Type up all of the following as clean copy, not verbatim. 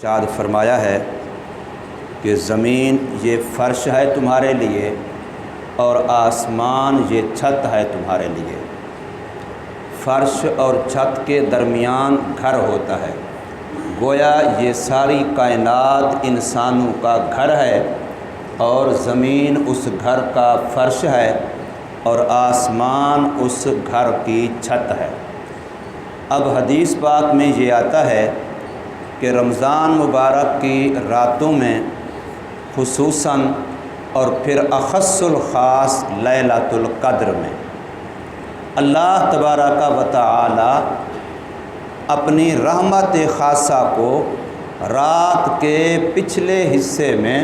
ارشاد فرمایا ہے کہ زمین یہ فرش ہے تمہارے لیے اور آسمان یہ چھت ہے تمہارے لیے۔ فرش اور چھت کے درمیان گھر ہوتا ہے، گویا یہ ساری کائنات انسانوں کا گھر ہے اور زمین اس گھر کا فرش ہے اور آسمان اس گھر کی چھت ہے۔ اب حدیث پاک میں یہ آتا ہے کہ رمضان مبارک کی راتوں میں خصوصاً اور پھر اخص الخاص لیلۃ القدر میں اللہ تبارک و تعالی اپنی رحمت خاصہ کو رات کے پچھلے حصے میں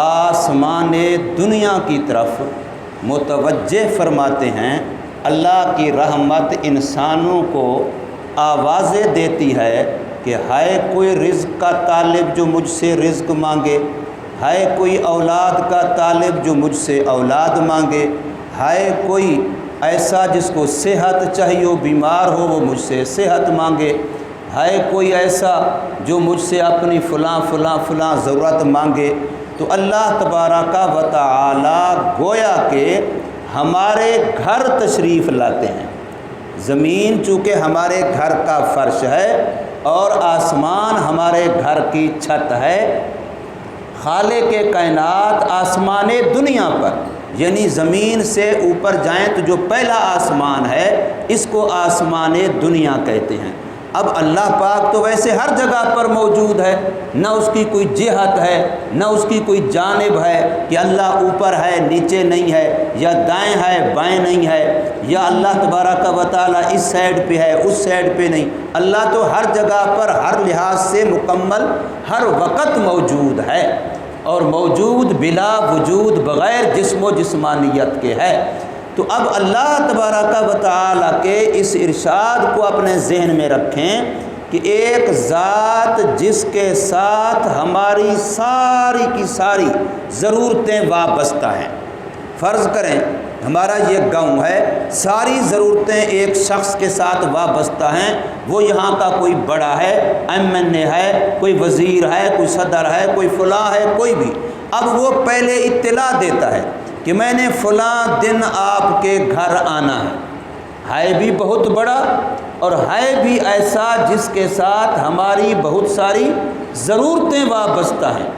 آسمان دنیا کی طرف متوجہ فرماتے ہیں۔ اللہ کی رحمت انسانوں کو آوازیں دیتی ہے کہ ہے کوئی رزق کا طالب جو مجھ سے رزق مانگے، ہے کوئی اولاد کا طالب جو مجھ سے اولاد مانگے، ہے کوئی ایسا جس کو صحت چاہیے ہو، بیمار ہو، وہ مجھ سے صحت مانگے، ہے کوئی ایسا جو مجھ سے اپنی فلاں ضرورت مانگے۔ تو اللہ تبارک و تعالی گویا کہ ہمارے گھر تشریف لاتے ہیں۔ زمین چونکہ ہمارے گھر کا فرش ہے اور آسمان ہمارے گھر کی چھت ہے، خالق کائنات آسمان دنیا پر یعنی زمین سے اوپر جائیں تو جو پہلا آسمان ہے اس کو آسمان دنیا کہتے ہیں۔ اب اللہ پاک تو ویسے ہر جگہ پر موجود ہے، نہ اس کی کوئی جہت ہے نہ اس کی کوئی جانب ہے کہ اللہ اوپر ہے نیچے نہیں ہے، یا دائیں ہے بائیں نہیں ہے، یا اللہ تبارک و تعالیٰ اس سائڈ پہ ہے اس سائڈ پہ نہیں۔ اللہ تو ہر جگہ پر ہر لحاظ سے مکمل ہر وقت موجود ہے اور موجود بلا وجود بغیر جسم و جسمانیت کے ہے۔ تو اب اللہ تبارک و تعالیٰ کے اس ارشاد کو اپنے ذہن میں رکھیں کہ ایک ذات جس کے ساتھ ہماری ساری کی ساری ضرورتیں وابستہ ہیں۔ فرض کریں ہمارا یہ گاؤں ہے، ساری ضرورتیں ایک شخص کے ساتھ وابستہ ہیں، وہ یہاں کا کوئی بڑا ہے، MNA ہے، کوئی وزیر ہے، کوئی صدر ہے، کوئی فلاں ہے، کوئی بھی۔ اب وہ پہلے اطلاع دیتا ہے کہ میں نے فلاں دن آپ کے گھر آنا ہے بھی بہت بڑا اور ہے بھی ایسا جس کے ساتھ ہماری بہت ساری ضرورتیں وابستہ ہیں۔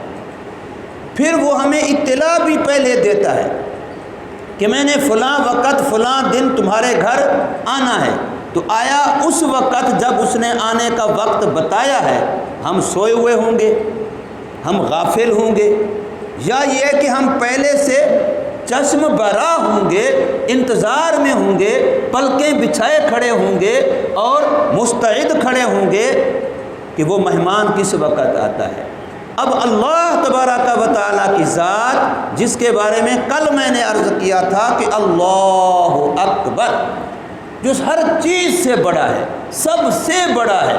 پھر وہ ہمیں اطلاع بھی پہلے دیتا ہے کہ میں نے فلاں وقت فلاں دن تمہارے گھر آنا ہے۔ تو آیا اس وقت جب اس نے آنے کا وقت بتایا ہے ہم سوئے ہوئے ہوں گے، ہم غافل ہوں گے، یا یہ کہ ہم پہلے سے چشم برا ہوں گے، انتظار میں ہوں گے، پلکیں بچھائے کھڑے ہوں گے اور مستعد کھڑے ہوں گے کہ وہ مہمان کس وقت آتا ہے۔ اب اللہ تبارک و تعالیٰ کی ذات جس کے بارے میں کل میں نے عرض کیا تھا کہ اللہ اکبر، جو ہر چیز سے بڑا ہے، سب سے بڑا ہے،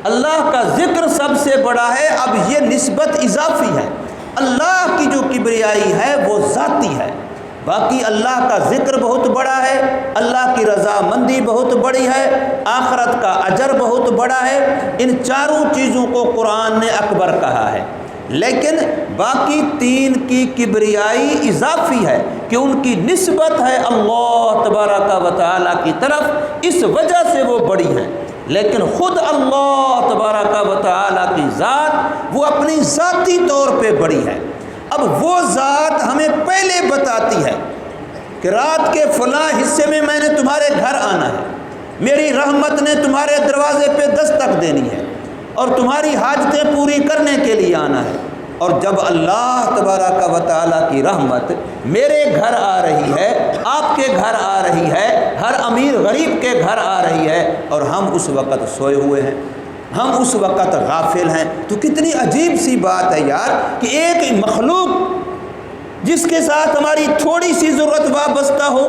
اللہ کا ذکر سب سے بڑا ہے۔ اب یہ نسبت اضافی ہے، اللہ کی جو کبریائی ہے وہ ذاتی ہے، باقی اللہ کا ذکر بہت بڑا ہے، اللہ کی رضامندی بہت بڑی ہے، آخرت کا اجر بہت بڑا ہے۔ ان چاروں چیزوں کو قرآن نے اکبر کہا ہے، لیکن باقی تین کی کبریائی اضافی ہے کہ ان کی نسبت ہے اللہ تبارک و تعالیٰ کی طرف، اس وجہ سے وہ بڑی ہیں۔ لیکن خود اللہ تبارک و تعالیٰ کی ذات وہ اپنی ذاتی طور پہ بڑی ہے۔ اب وہ ذات ہمیں پہلے بتاتی ہے کہ رات کے فلاں حصے میں نے تمہارے گھر آنا ہے، میری رحمت نے تمہارے دروازے پہ دستک دینی ہے اور تمہاری حاجتیں پوری کرنے کے لیے آنا ہے۔ اور جب اللہ تبارک و تعالیٰ کی رحمت میرے گھر آ رہی ہے، آپ کے گھر آ رہی ہے، ہر امیر غریب کے گھر آ رہی ہے اور ہم اس وقت سوئے ہوئے ہیں، ہم اس وقت غافل ہیں، تو کتنی عجیب سی بات ہے یار کہ ایک مخلوق جس کے ساتھ ہماری تھوڑی سی ضرورت وابستہ ہو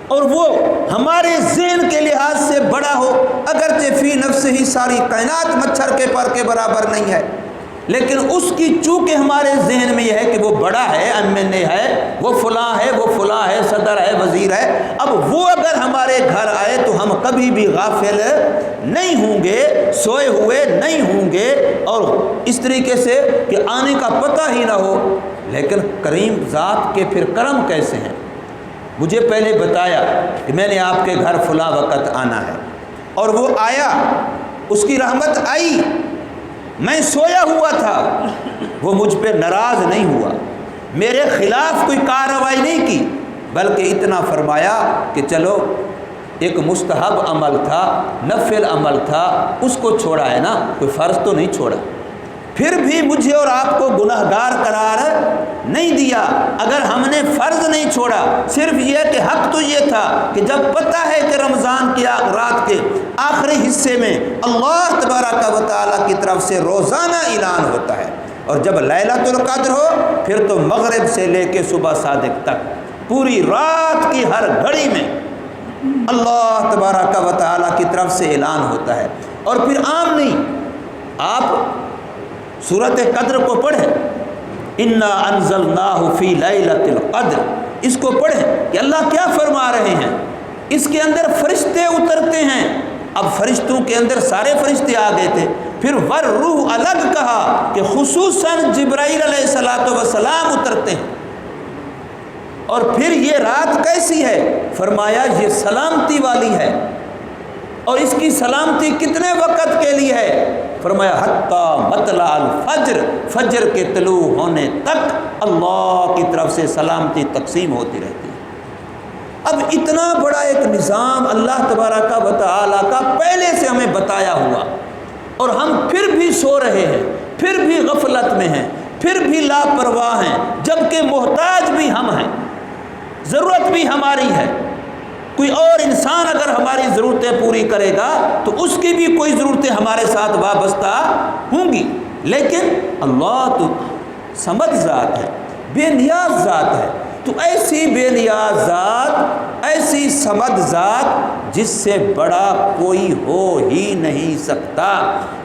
اور وہ ہمارے ذہن کے لحاظ سے بڑا ہو، اگرچہ فی نفس ہی ساری کائنات مچھر کے پر کے برابر نہیں ہے، لیکن اس کی چونکہ ہمارے ذہن میں یہ ہے کہ وہ بڑا ہے، MLA ہے، وہ فلاں ہے، وہ فلاں ہے، صدر ہے، وزیر ہے، اب وہ اگر ہمارے گھر آئے تو ہم کبھی بھی غافل نہیں ہوں گے، سوئے ہوئے نہیں ہوں گے، اور اس طریقے سے کہ آنے کا پتہ ہی نہ ہو۔ لیکن کریم ذات کے پھر کرم کیسے ہیں؟ مجھے پہلے بتایا کہ میں نے آپ کے گھر فلاں وقت آنا ہے، اور وہ آیا، اس کی رحمت آئی، میں سویا ہوا تھا، وہ مجھ پہ ناراض نہیں ہوا، میرے خلاف کوئی کارروائی نہیں کی، بلکہ اتنا فرمایا کہ چلو ایک مستحب عمل تھا، نفل عمل تھا، اس کو چھوڑا ہے نا، کوئی فرض تو نہیں چھوڑا۔ پھر بھی مجھے اور آپ کو گنہگار قرار نہیں دیا۔ اگر ہم نے فرض نہیں چھوڑا، صرف یہ کہ حق تو یہ تھا کہ جب پتہ ہے کہ رمضان کی رات کے آخری حصے میں اللہ تبارک و تعالیٰ کی طرف سے روزانہ اعلان ہوتا ہے، اور جب لیلۃ القدر ہو پھر تو مغرب سے لے کے صبح صادق تک پوری رات کی ہر گھڑی میں اللہ تبارک و تعالیٰ کی طرف سے اعلان ہوتا ہے۔ اور پھر عام نہیں، آپ سورۃ قدر کو پڑھیں، انا انزلناہ فی لیلۃ القدر، اس کو پڑھیں کہ اللہ کیا فرما رہے ہیں۔ اس کے اندر فرشتے اترتے ہیں، اب فرشتوں کے اندر سارے فرشتے آ گئے تھے، پھر والروح الگ کہا کہ خصوصاً جبرائیل علیہ السلام اترتے ہیں۔ اور پھر یہ رات کیسی ہے؟ فرمایا یہ سلامتی والی ہے، اور اس کی سلامتی کتنے وقت کے لیے ہے؟ فرمایا حتیٰ مطلع الفجر، فجر کے طلوع ہونے تک اللہ کی طرف سے سلامتی تقسیم ہوتی رہتی ہے۔ اب اتنا بڑا ایک نظام اللہ تبارک و تعالیٰ کا پہلے سے ہمیں بتایا ہوا، اور ہم پھر بھی سو رہے ہیں، پھر بھی غفلت میں ہیں، پھر بھی لاپرواہ ہیں، جبکہ محتاج بھی ہم ہیں، ضرورت بھی ہماری ہے۔ کوئی اور انسان اگر ہماری ضرورتیں پوری کرے گا تو اس کی بھی کوئی ضرورتیں ہمارے ساتھ وابستہ ہوں گی، لیکن اللہ تو صمد ذات ہے، بے نیاز ذات ہے، تو ایسی بے نیاز ذات، ایسی صمد ذات جس سے بڑا کوئی ہو ہی نہیں سکتا،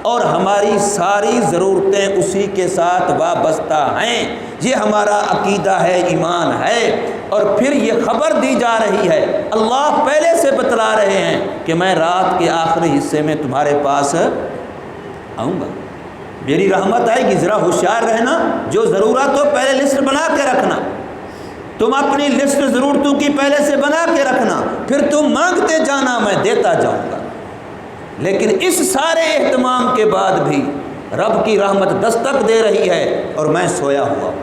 اور ہماری ساری ضرورتیں اسی کے ساتھ وابستہ ہیں، یہ ہمارا عقیدہ ہے، ایمان ہے۔ اور پھر یہ خبر دی جا رہی ہے، اللہ پہلے سے بتلا رہے ہیں کہ میں رات کے آخری حصے میں تمہارے پاس آؤں گا، میری رحمت آئے گی۔ ذرا ہوشیار رہنا، جو ضرورت ہو پہلے لسٹ بنا کے رکھنا، تم اپنی لسٹ ضرورتوں کی پہلے سے بنا کے رکھنا، پھر تم مانگتے جانا، میں دیتا جاؤں گا۔ لیکن اس سارے اہتمام کے بعد بھی رب کی رحمت دستک دے رہی ہے اور میں سویا ہوا ہوں،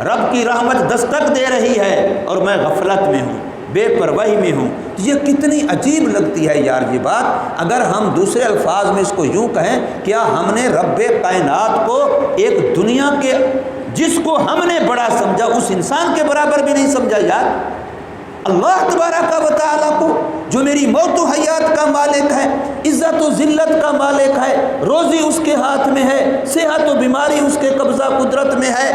رب کی رحمت دستک دے رہی ہے اور میں غفلت میں ہوں، بے پرواہی میں ہوں۔ یہ کتنی عجیب لگتی ہے یار یہ بات۔ اگر ہم دوسرے الفاظ میں اس کو یوں کہیں، کیا ہم نے رب کائنات کو ایک دنیا کے جس کو ہم نے بڑا سمجھا اس انسان کے برابر بھی نہیں سمجھا یار؟ اللہ تبارک و تعالیٰ کو جو میری موت و حیات کا مالک ہے، عزت و ذلت کا مالک ہے، روزی اس کے ہاتھ میں ہے، صحت و بیماری اس کے قبضہ قدرت میں ہے،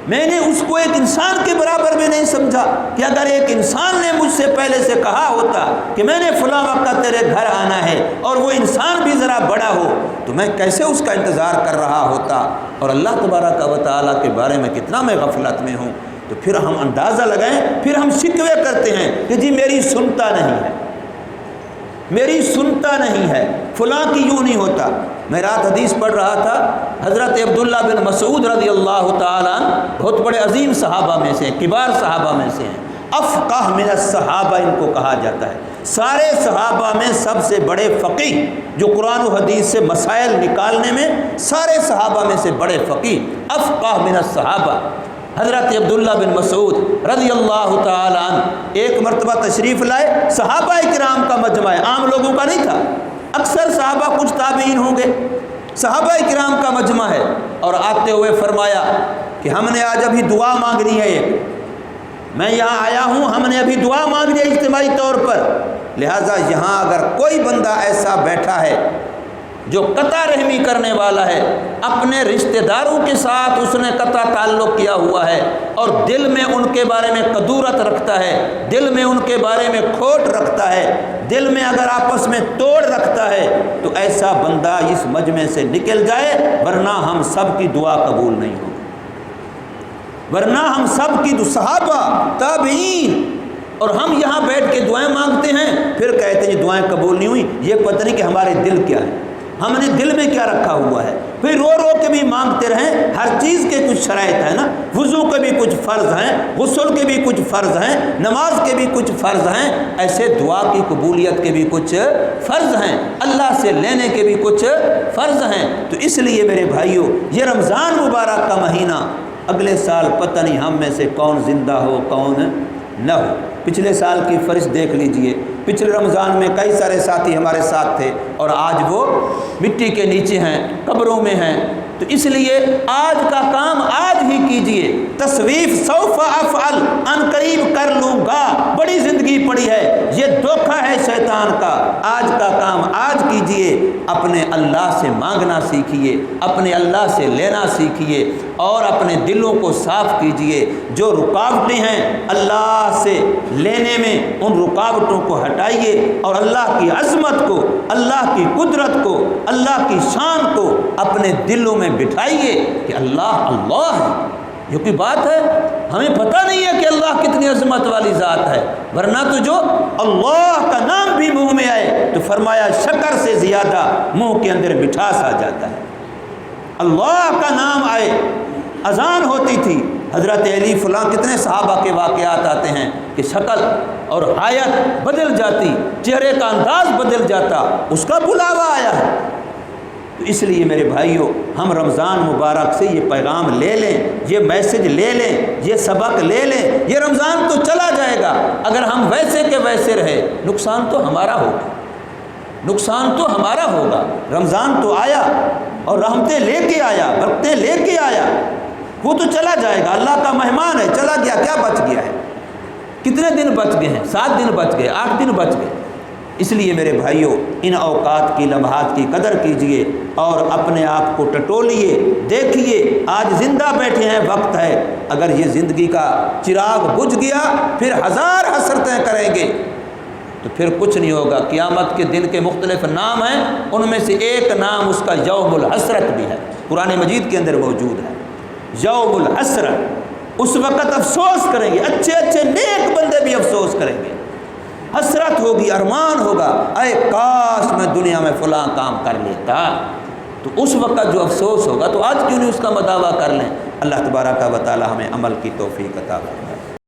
میں نے اس کو ایک انسان کے برابر بھی نہیں سمجھا کہ اگر ایک انسان نے مجھ سے پہلے سے کہا ہوتا کہ میں نے فلاں وقت تیرے گھر آنا ہے، اور وہ انسان بھی ذرا بڑا ہو، تو میں کیسے اس کا انتظار کر رہا ہوتا۔ اور اللہ تبارک و تعالیٰ کے بارے میں کتنا میں غفلت میں ہوں۔ تو پھر ہم اندازہ لگائیں، پھر ہم شکوے کرتے ہیں کہ جی میری سنتا نہیں ہے، میری سنتا نہیں ہے، فلاں کی یوں نہیں ہوتا۔ میں رات حدیث پڑھ رہا تھا، حضرت عبداللہ بن مسعود رضی اللہ تعالیٰ عنہ بہت بڑے عظیم صحابہ میں سے ہیں، کبار صحابہ میں سے ہیں، افقہ من الصحابہ ان کو کہا جاتا ہے۔ سارے صحابہ میں سب سے بڑے فقیہ، جو قرآن و حدیث سے مسائل نکالنے میں سارے صحابہ میں سے بڑے فقیہ، افقہ من الصحابہ حضرت عبداللہ بن مسعود رضی اللہ تعالیٰ عنہ ایک مرتبہ تشریف لائے، صحابہ کرام کا مجمع ہے، عام لوگوں کا نہیں تھا، اکثر صحابہ کچھ تابعین ہوں گے، صحابہ کرام کا مجمع ہے، اور آتے ہوئے فرمایا کہ ہم نے آج ابھی دعا مانگنی ہے، میں یہاں آیا ہوں، ہم نے ابھی دعا مانگنی ہے اجتماعی طور پر، لہٰذا یہاں اگر کوئی بندہ ایسا بیٹھا ہے جو قطع رحمی کرنے والا ہے، اپنے رشتہ داروں کے ساتھ اس نے قطع تعلق کیا ہوا ہے اور دل میں ان کے بارے میں قدورت رکھتا ہے، دل میں ان کے بارے میں کھوٹ رکھتا ہے، دل میں اگر آپس میں توڑ رکھتا ہے، تو ایسا بندہ اس مجمع سے نکل جائے، ورنہ ہم سب کی دعا قبول نہیں ہوگی، ورنہ ہم سب کی صحابہ تابعین اور ہم یہاں بیٹھ کے دعائیں مانگتے ہیں، پھر کہتے ہیں دعائیں قبول نہیں ہوئی، یہ پتہ نہیں کہ ہمارے دل کیا ہے، ہم نے دل میں کیا رکھا ہوا ہے۔ پھر رو رو کے بھی مانگتے رہیں، ہر چیز کے کچھ شرائط ہیں نا، وضو کے بھی کچھ فرض ہیں، غسل کے بھی کچھ فرض ہیں، نماز کے بھی کچھ فرض ہیں، ایسے دعا کی قبولیت کے بھی کچھ فرض ہیں، اللہ سے لینے کے بھی کچھ فرض ہیں۔ تو اس لیے میرے بھائیوں، یہ رمضان مبارک کا مہینہ اگلے سال پتہ نہیں ہم میں سے کون زندہ ہو کون نہ ہو۔ پچھلے سال کی فہرست دیکھ لیجئے، پچھلے رمضان میں کئی سارے ساتھی ہمارے ساتھ تھے اور آج وہ مٹی کے نیچے ہیں، قبروں میں ہیں۔ تو اس لیے آج کا کام آج ہی کیجئے، تصویف سوف افعل، ان قریب کر لوں گا، بڑی زندگی پڑی ہے، یہ دھوکہ ہے شیطان کا۔ آج کا کام آج کیجئے، اپنے اللہ سے مانگنا سیکھیے، اپنے اللہ سے لینا سیکھیے اور اپنے دلوں کو صاف کیجئے۔ جو رکاوٹیں ہیں اللہ سے لینے میں، ان رکاوٹوں کو ہٹائیے اور اللہ کی عظمت کو، اللہ کی قدرت کو، اللہ کی شان کو اپنے دلوں میں بٹھائیے کہ اللہ اللہ ہے۔ یہ کوئی بات ہے؟ ہمیں پتہ نہیں ہے کہ اللہ کتنی عظمت والی ذات ہے، ورنہ تو جو اللہ کا نام بھی منہ میں آئے تو فرمایا شکر سے زیادہ منہ کے اندر مٹھاس آ جاتا ہے۔ اللہ کا نام آئے، اذان ہوتی تھی، حضرت علی فلاں، کتنے صحابہ کے واقعات آتے ہیں کہ شکل اور حیت بدل جاتی، چہرے کا انداز بدل جاتا، اس کا بلاوا آیا ہے۔ تو اس لیے میرے بھائیوں، ہم رمضان مبارک سے یہ پیغام لے لیں، یہ میسج لے لیں، یہ سبق لے لیں۔ یہ رمضان تو چلا جائے گا، اگر ہم ویسے کے ویسے رہے نقصان تو ہمارا ہوگا، نقصان تو ہمارا ہوگا۔ رمضان تو آیا اور رحمتیں لے کے آیا، برکتیں لے کے آیا، وہ تو چلا جائے گا، اللہ کا مہمان ہے، چلا گیا، کیا بچ گیا ہے؟ کتنے دن بچ گئے ہیں؟ 7 دن بچ گئے، 8 دن بچ گئے۔ اس لیے میرے بھائیوں، ان اوقات کی، لمحات کی قدر کیجئے اور اپنے آپ کو ٹٹولیے، دیکھیے آج زندہ بیٹھے ہیں، وقت ہے، اگر یہ زندگی کا چراغ بجھ گیا پھر 1000 حسرتیں کریں گے تو پھر کچھ نہیں ہوگا۔ قیامت کے دن کے مختلف نام ہیں، ان میں سے ایک نام اس کا یوم الحسرت بھی ہے، قرآن مجید کے اندر موجود ہے، یوم الحسرت۔ اس وقت افسوس کریں گے، اچھے اچھے نیک بندے بھی افسوس کریں گے، حسرت ہوگی، ارمان ہوگا، اے کاش میں دنیا میں فلاں کام کر لیتا۔ تو اس وقت جو افسوس ہوگا تو آج کیوں نہیں اس کا مداوع کر لیں۔ اللہ تبارک و تعالی ہمیں عمل کی توفیق عطا فرمائے۔